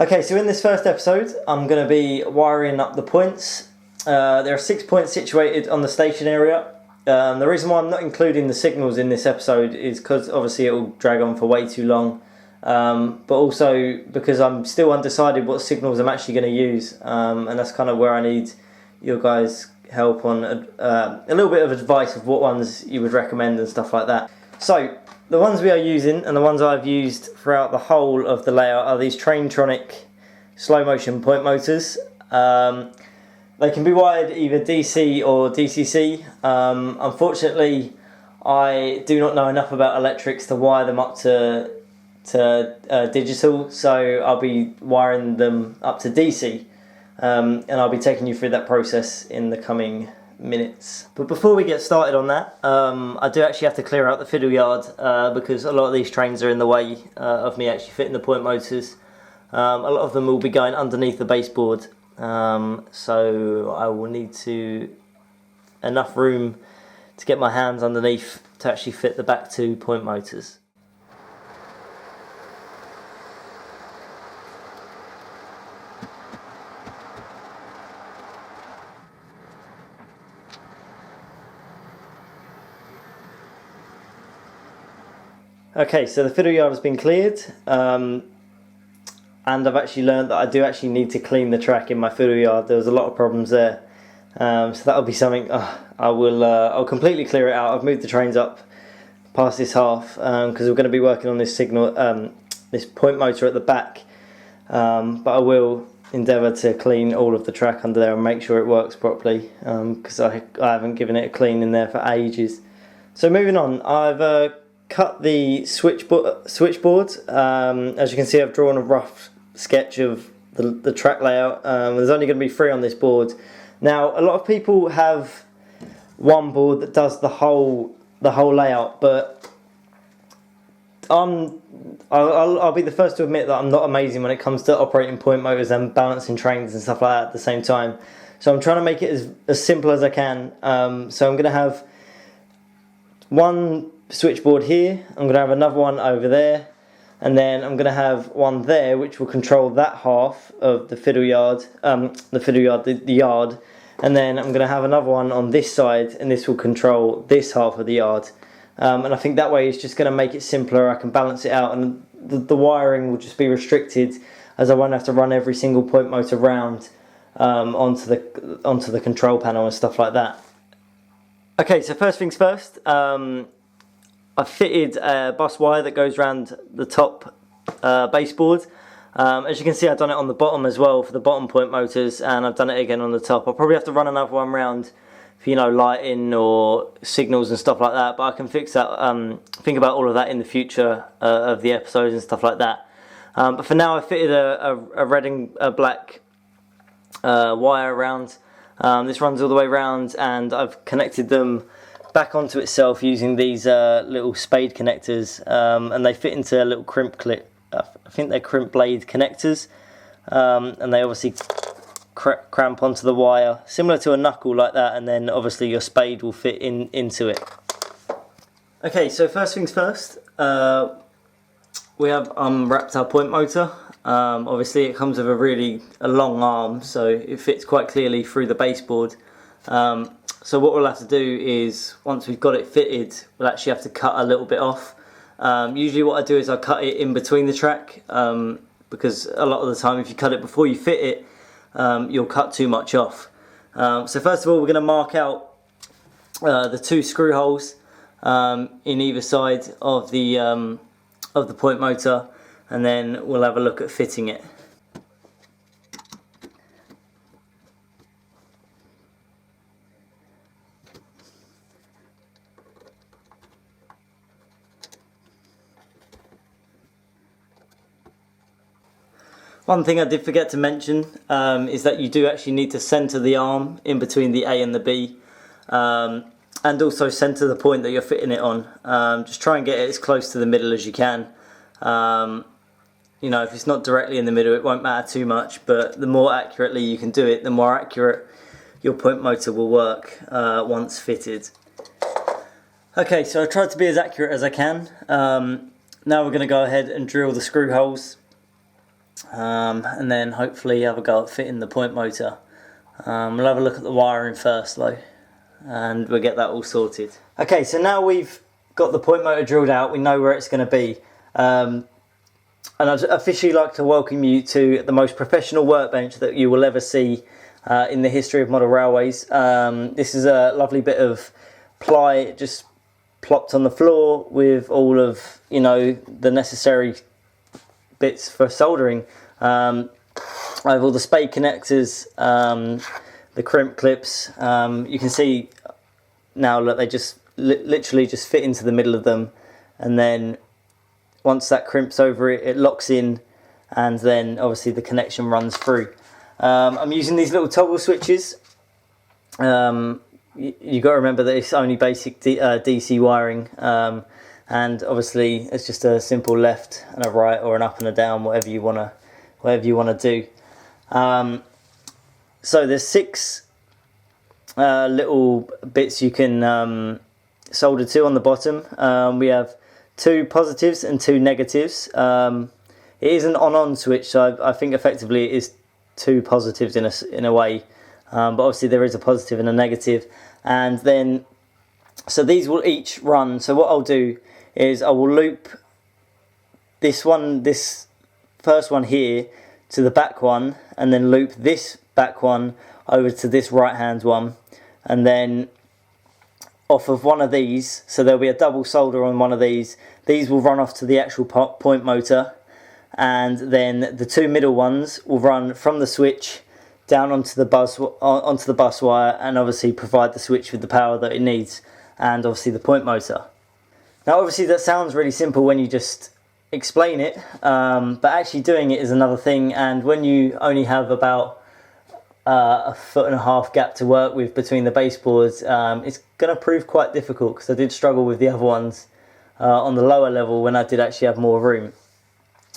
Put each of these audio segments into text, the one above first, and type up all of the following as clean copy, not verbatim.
Okay, so in this first episode, I'm going to be wiring up the points. There are 6 points situated on the station area. The reason why I'm not including the signals in this episode is because obviously it will drag on for way too long. But also because I'm still undecided what signals I'm actually going to use. And that's kind of where I need your guys' help on a little bit of advice of what ones you would recommend and stuff like that. So, the ones we are using and the ones I've used throughout the whole of the layout are these Traintronic slow motion point motors. They can be wired either DC or DCC. Unfortunately, I do not know enough about electrics to wire them up to digital, so I'll be wiring them up to DC, and I'll be taking you through that process in the coming minutes. But before we get started on that, I do actually have to clear out the fiddle yard because a lot of these trains are in the way of me actually fitting the point motors. A lot of them will be going underneath the baseboard, so I will need enough room to get my hands underneath to actually fit the back 2 point motors. Okay, so the fiddle yard has been cleared, and I've actually learned that I do actually need to clean the track in my fiddle yard. There was a lot of problems there, so that'll be something I'll completely clear it out. I've moved the trains up past this half because we're going to be working on this this point motor at the back, but I will endeavour to clean all of the track under there and make sure it works properly because I haven't given it a clean in there for ages. So moving on, I've cut the switchboard. As you can see, I've drawn a rough sketch of the track layout. There's only going to be 3 on this board. Now, a lot of people have one board that does the whole layout, but I'll be the first to admit that I'm not amazing when it comes to operating point motors and balancing trains and stuff like that at the same time. So I'm trying to make it as simple as I can. So I'm going to have one switchboard here, I'm going to have another one over there, and then I'm going to have one there which will control that half of the fiddle yard, the yard, and then I'm going to have another one on this side, and this will control this half of the yard. And I think that way it's just going to make it simpler. I can balance it out, and the wiring will just be restricted, as I won't have to run every single point motor round onto the control panel and stuff like that. Okay, so first things first. I've fitted a bus wire that goes around the top baseboard. As you can see, I've done it on the bottom as well for the bottom point motors, and I've done it again on the top. I'll probably have to run another one round for, you know, lighting or signals and stuff like that, but I can fix that, think about all of that in the future of the episodes and stuff like that. But for now, I fitted a red and a black wire around. This runs all the way around, and I've connected them back onto itself using these little spade connectors, and they fit into a little crimp clip. I think they're crimp blade connectors, and they obviously cramp onto the wire similar to a knuckle like that, and then obviously your spade will fit into it. Okay, so first things first, we have unwrapped our point motor. Obviously it comes with a long arm, so it fits quite clearly through the baseboard. So what we'll have to do is, once we've got it fitted, we'll actually have to cut a little bit off. Usually what I do is I cut it in between the track, because a lot of the time if you cut it before you fit it, you'll cut too much off. So first of all, we're going to mark out the 2 screw holes in either side of the point motor, and then we'll have a look at fitting it. One thing I did forget to mention is that you do actually need to centre the arm in between the A and the B, and also centre the point that you're fitting it on. Just try and get it as close to the middle as you can. You know, if it's not directly in the middle, it won't matter too much, but the more accurately you can do it, the more accurate your point motor will work once fitted. Okay, so I tried to be as accurate as I can. Now we're going to go ahead and drill the screw holes and then hopefully have a go at fitting the point motor. We'll have a look at the wiring first though, and we'll get that all sorted. Okay, so now we've got the point motor drilled out, we know where it's going to be. And I'd officially like to welcome you to the most professional workbench that you will ever see in the history of model railways. This is a lovely bit of ply just plopped on the floor with all of, you know, the necessary bits for soldering. I have all the spade connectors, the crimp clips. You can see now that they just literally just fit into the middle of them, and then once that crimps over it, it locks in, and then obviously the connection runs through. I'm using these little toggle switches. You got to remember that it's only basic DC wiring, and obviously it's just a simple left and a right or an up and a down, whatever you wanna do. So there's 6 little bits you can solder to on the bottom. We have 2 positives and 2 negatives. It is an on-on switch, so I think effectively it is 2 positives in a way, but obviously there is a positive and a negative. And then so these will each run. So what I'll do is I will loop this first one here to the back one, and then loop this back one over to this right hand one, and then off of one of these, so there'll be a double solder on one of these will run off to the actual point motor, and then the 2 middle ones will run from the switch down onto the bus wire, and obviously provide the switch with the power that it needs, and obviously the point motor. Now obviously that sounds really simple when you just explain it, but actually doing it is another thing, and when you only have about a 1.5 foot gap to work with between the baseboards, it's going to prove quite difficult, because I did struggle with the other ones on the lower level when I did actually have more room.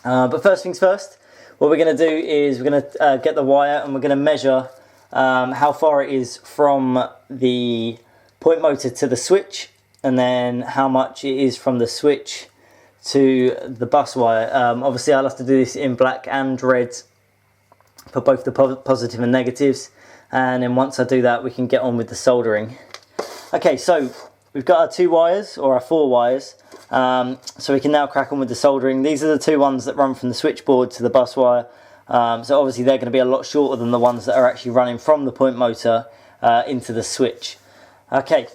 But first things first, what we're going to do is we're going to get the wire, and we're going to measure how far it is from the point motor to the switch, and then how much it is from the switch to the bus wire. Obviously I'll have to do this in black and red for both the positive and negatives, and then once I do that we can get on with the soldering. Okay, so we've got our 2 wires, or our 4 wires, so we can now crack on with the soldering. These are the 2 ones that run from the switchboard to the bus wire, so obviously they're going to be a lot shorter than the ones that are actually running from the point motor into the switch. Okay,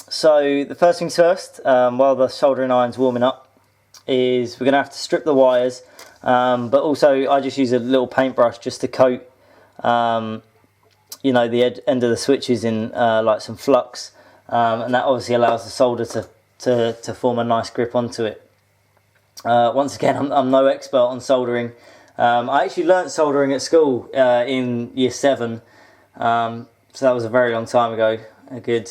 so the first things first, while the soldering iron's warming up, is we're going to have to strip the wires, but also I just use a little paintbrush just to coat you know, the end of the switches in like some flux, and that obviously allows the solder to form a nice grip onto it. Once again, I'm no expert on soldering. I actually learnt soldering at school in year 7, so that was a very long time ago, a good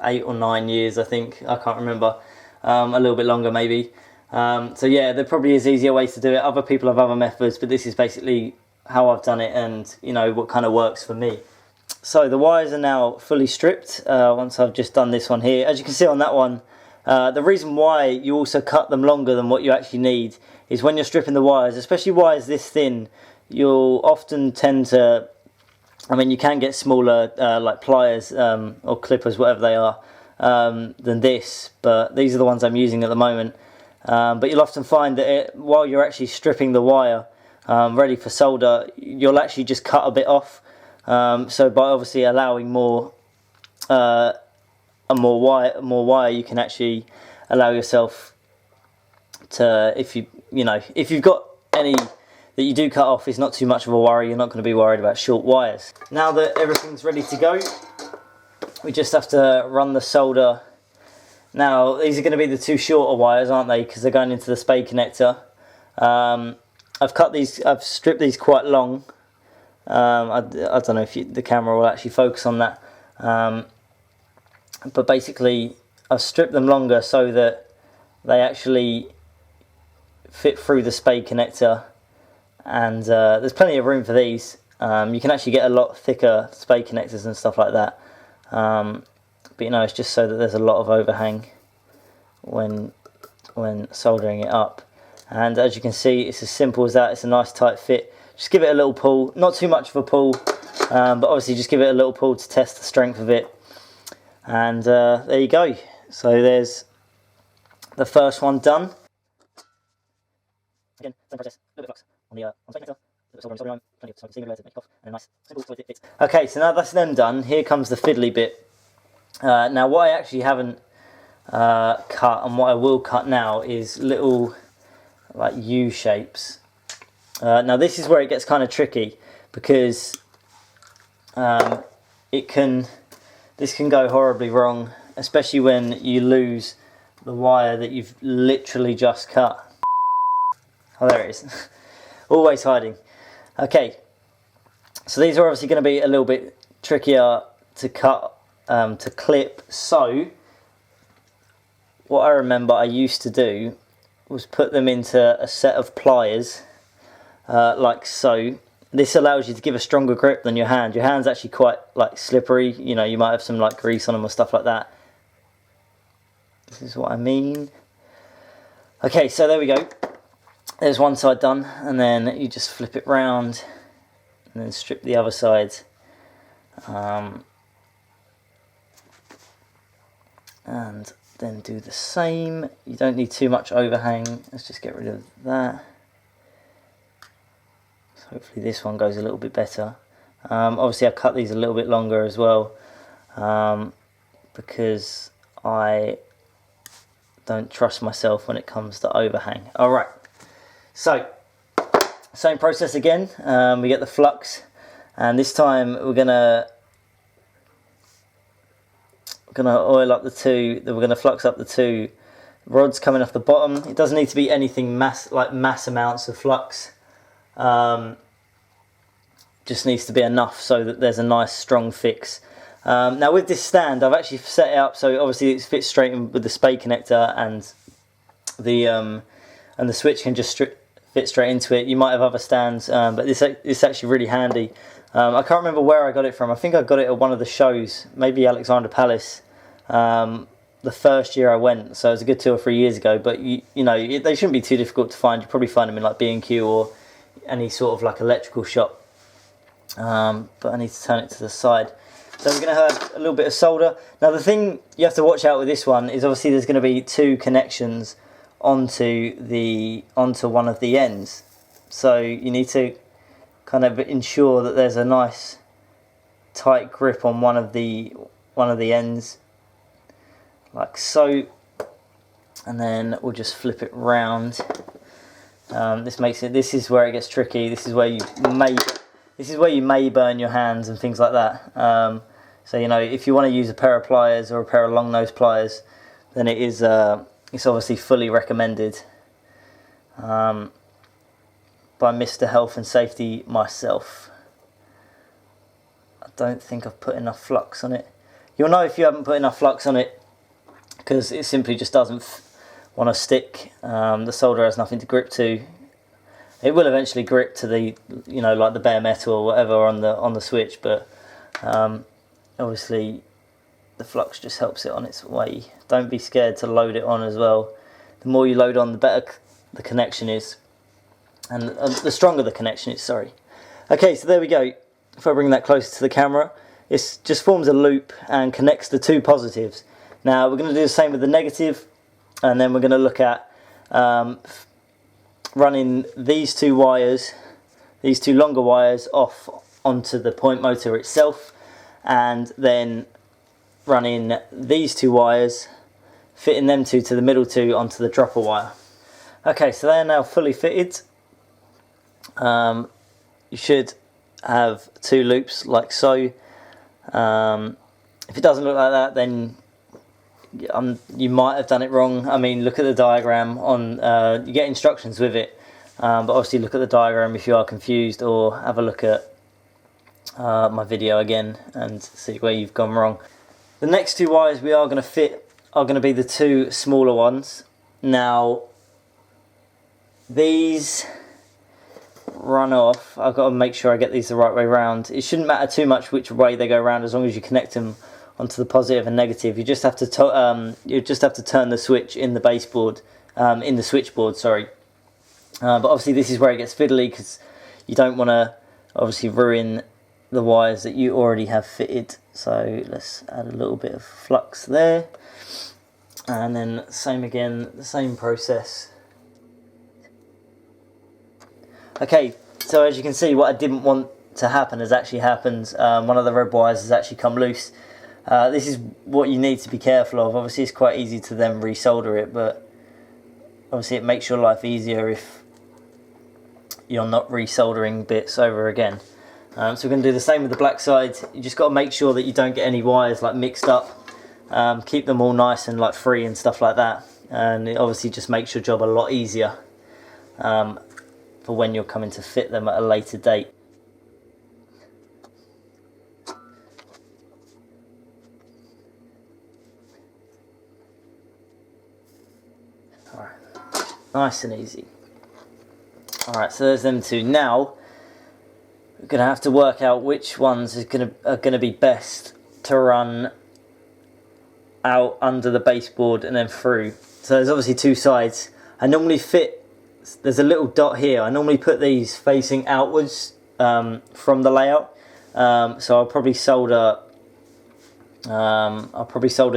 8 or 9 years I think, I can't remember, a little bit longer maybe. So yeah, there probably is easier ways to do it. Other people have other methods, but this is basically how I've done it, and you know what kind of works for me. So the wires are now fully stripped once I've just done this one here. As you can see on that one, the reason why you also cut them longer than what you actually need is when you're stripping the wires, especially wires this thin, you'll often tend to, I mean you can get smaller like pliers or clippers, whatever they are, than this, but these are the ones I'm using at the moment. But you'll often find that while you're actually stripping the wire ready for solder, you'll actually just cut a bit off. So by obviously allowing more wire, you can actually allow yourself to, if you've got any that you do cut off, it's not too much of a worry. You're not going to be worried about short wires. Now that everything's ready to go, we just have to run the solder. Now these are going to be the 2 shorter wires, aren't they, because they're going into the spade connector. I've stripped these quite long. I don't know if the camera will actually focus on that, but basically I've stripped them longer so that they actually fit through the spade connector, and there's plenty of room for these. You can actually get a lot thicker spade connectors and stuff like that, but you know, it's just so that there's a lot of overhang when soldering it up. And as you can see, it's as simple as that. It's a nice tight fit. Just give it a little pull, not too much of a pull, but obviously just give it a little pull to test the strength of it. And there you go. So there's the first one done. Again, same process, a little bit of flux on the space connector, a little soldering iron, plenty of smoke sealer to make it off, and a nice simple so it fits. Okay, so now that's them done, here comes the fiddly bit. Now what I actually haven't cut, and what I will cut now, is little like U shapes. Now this is where it gets kind of tricky, because this can go horribly wrong, especially when you lose the wire that you've literally just cut. Oh, there it is. Always hiding. Okay, so these are obviously going to be a little bit trickier to cut, to clip. So what I remember I used to do was put them into a set of pliers, like so. This allows you to give a stronger grip than your hand. Your hand's actually quite like slippery, you know, you might have some like grease on them or stuff like that. This is what I mean. Okay, so there we go. There's one side done, and then you just flip it round and then strip the other side. And then do the same. You don't need too much overhang. Let's just get rid of that. So hopefully this one goes a little bit better. Obviously I cut these a little bit longer as well, because I don't trust myself when it comes to overhang. Alright, so same process again. We get the flux, and this time we're gonna oil up the two. We're gonna flux up the two rods coming off the bottom. It doesn't need to be anything mass amounts of flux. Just needs to be enough so that there's a nice strong fix. Now with this stand, I've actually set it up so obviously it fits straight in with the spade connector, and the switch can just fit straight into it. You might have other stands, but this is actually really handy. I can't remember where I got it from. I think I got it at one of the shows, maybe Alexandra Palace, the first year I went, so it was a good 2 or 3 years ago. But you know, they shouldn't be too difficult to find. You probably find them in like B&Q or any sort of like electrical shop. But I need to turn it to the side. So we're going to have a little bit of solder. Now the thing you have to watch out with this one is obviously there's going to be 2 connections onto one of the ends. So you need to kind of ensure that there's a nice tight grip on one of the ends, like so. And then we'll just flip it round. This is where it gets tricky. This is where you may burn your hands and things like that. So you know, if you want to use a pair of pliers or a pair of long nose pliers, then it's obviously fully recommended by Mr. Health and Safety myself. I don't think I've put enough flux on it. You'll know if you haven't put enough flux on it because it simply just doesn't want to stick. The solder has nothing to grip to. It will eventually grip to the, you know, like the bare metal or whatever on the switch, but obviously the flux just helps it on its way. Don't be scared to load it on as well. The more you load on, the better the connection is, and the stronger the connection is, sorry. Okay, so there we go. If I bring that closer to the camera, it just forms a loop and connects the 2 positives. Now we're going to do the same with the negative, and then we're going to look at running these 2 wires, these 2 longer wires, off onto the point motor itself, and then running these 2 wires, fitting them 2 to the middle 2 onto the dropper wire. Okay, so they are now fully fitted. You should have 2 loops like so. If it doesn't look like that, then you might have done it wrong. I mean, look at the diagram on. You get instructions with it, but obviously look at the diagram if you are confused, or have a look at my video again and see where you've gone wrong. The next 2 wires we are going to fit are going to be the 2 smaller ones. Now these run off. I've got to make sure I get these the right way round. It shouldn't matter too much which way they go round, as long as you connect them onto the positive and negative. You just have to turn the switch in the baseboard, in the switchboard, sorry. But obviously this is where it gets fiddly, because you don't want to obviously ruin the wires that you already have fitted. So let's add a little bit of flux there, and then same again, the same process. Okay, so as you can see, what I didn't want to happen has actually happened. One of the red wires has actually come loose. This is what you need to be careful of. Obviously it's quite easy to then resolder it, but obviously it makes your life easier if you're not resoldering bits over again. So we're going to do the same with the black side. You just got to make sure that you don't get any wires like mixed up. Keep them all nice and like free and stuff like that, and it obviously just makes your job a lot easier for when you're coming to fit them at a later date. Alright, nice and easy. Alright, so there's them two. Now we're going to have to work out which ones are going to be best to run out under the baseboard and then through. So there's obviously two sides. I normally fit, there's a little dot here, I normally put these facing outwards from the layout. So I'll probably solder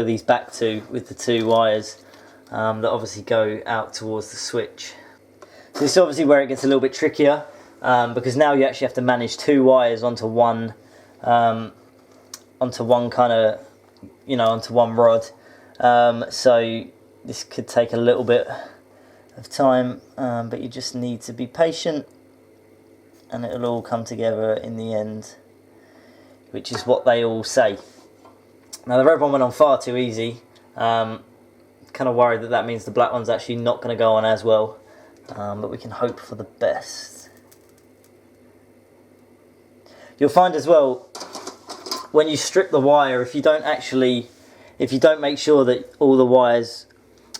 these back two with the two wires that obviously go out towards the switch. So this is obviously where it gets a little bit trickier, because now you actually have to manage two wires onto one kind of, onto one rod. So this could take a little bit of time, but you just need to be patient, and it'll all come together in the end, which is what they all say. Now the red one went on far too easy. Kind of worried that means the black one's actually not going to go on as well, but we can hope for the best. You'll find as well, when you strip the wire, if you don't make sure that all the wires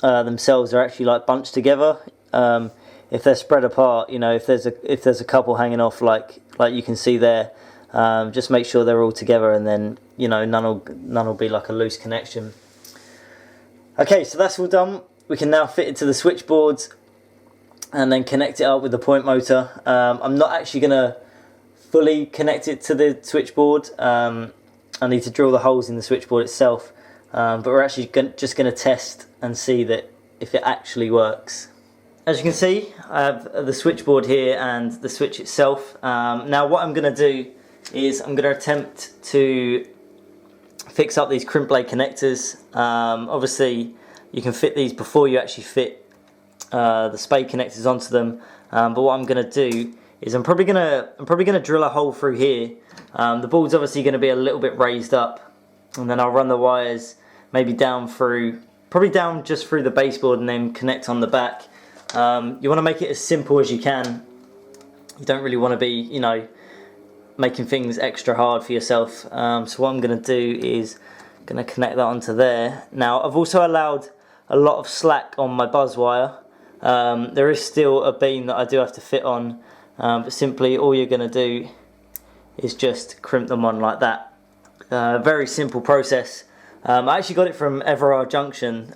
themselves are actually like bunched together, if they're spread apart, if there's a couple hanging off like you can see there, just make sure they're all together, and then none will be like a loose connection. Okay, so that's all done. We can now fit it to the switchboards and then connect it up with the point motor. I'm not actually going to fully connect it to the switchboard. I need to drill the holes in the switchboard itself, but we're actually just going to test and see that if it actually works. As you can see, I have the switchboard here and the switch itself. Now what I'm going to do is I'm going to attempt to fix up these crimp blade connectors. Obviously you can fit these before you actually fit the spade connectors onto them, but what I'm going to do is I'm probably gonna drill a hole through here. The board's obviously going to be a little bit raised up, and then I'll run the wires maybe down through, probably down just through the baseboard, and then connect on the back. You want to make it as simple as you can. You don't really want to be, making things extra hard for yourself. So what I'm going to do is going to connect that onto there. Now I've also allowed a lot of slack on my buzz wire. There is still a beam that I do have to fit on, but simply all you're going to do is just crimp them on like that. Very simple process. I actually got it from Junction,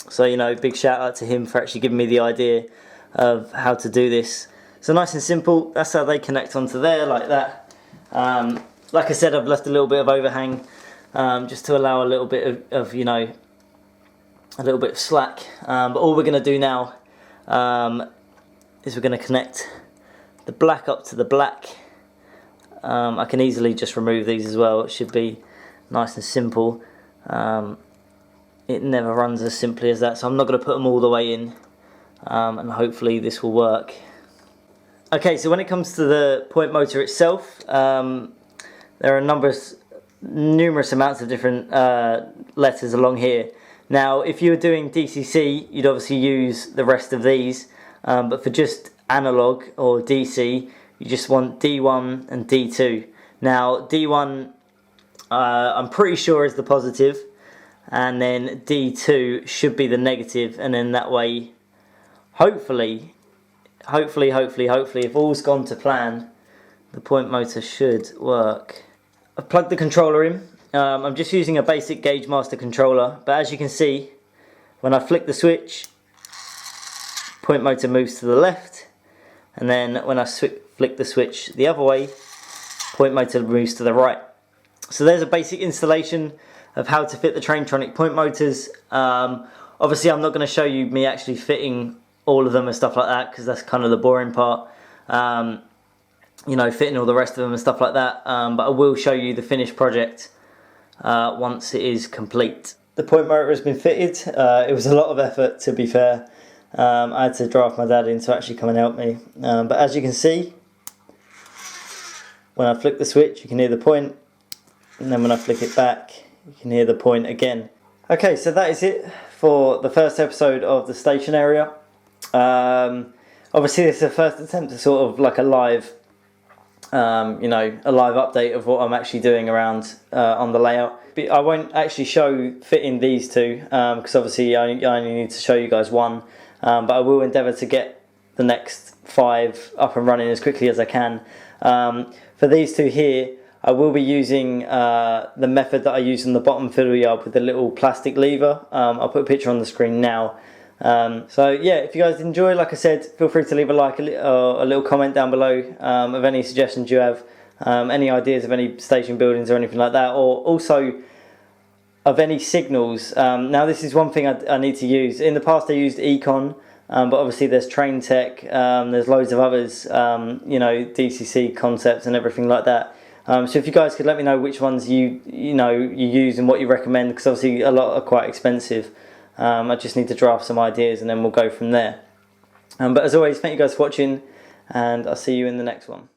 so big shout out to him for actually giving me the idea of how to do this. So nice and simple, that's how they connect onto there, like that. Like I said, I've left a little bit of overhang, just to allow a little bit of a little bit of slack. But all we're going to do now is we're going to connect the black up to the black. I can easily just remove these as well. It should be nice and simple. It never runs as simply as that, so I'm not going to put them all the way in, and hopefully this will work. Okay, so when it comes to the point motor itself, there are numerous amounts of different letters along here. Now if you were doing DCC, you'd obviously use the rest of these, but for just analog or DC, you just want D1 and D2. Now D1 I'm pretty sure is the positive, and then D2 should be the negative, and then that way hopefully if all's gone to plan, the point motor should work. I've plugged the controller in. I'm just using a basic Gauge Master controller, but as you can see, when I flick the switch, point motor moves to the left, and then when I flick the switch the other way, point motor moves to the right. So there's a basic installation of how to fit the Traintronic point motors. Obviously I'm not going to show you me actually fitting all of them and stuff like that, because that's kind of the boring part. You know, fitting all the rest of them and stuff like that. But I will show you the finished project once it is complete. The point motor has been fitted. It was a lot of effort, to be fair. I had to draft my dad in to actually come and help me. But as you can see, when I flick the switch you can hear the point, and then when I flick it back you can hear the point again. Okay, so that is it for the first episode of the station area. Obviously this is the first attempt to sort of like a live, you know, a live update of what I'm actually doing around on the layout. But I won't actually show fitting these two, because obviously I only need to show you guys one. But I will endeavour to get the next 5 up and running as quickly as I can. For these two here, I will be using the method that I use in the bottom fiddle yard with the little plastic lever. I'll put a picture on the screen now. So yeah, if you guys enjoy, like I said, feel free to leave a like, a little comment down below of any suggestions you have, any ideas of any station buildings or anything like that, or also of any signals. Now this is one thing I need to use. In the past I used Econ, but obviously there's Traintech, there's loads of others, you know, DCC concepts and everything like that. So if you guys could let me know which ones you use and what you recommend, because obviously a lot are quite expensive. I just need to draft some ideas and then we'll go from there. But as always, thank you guys for watching, and I'll see you in the next one.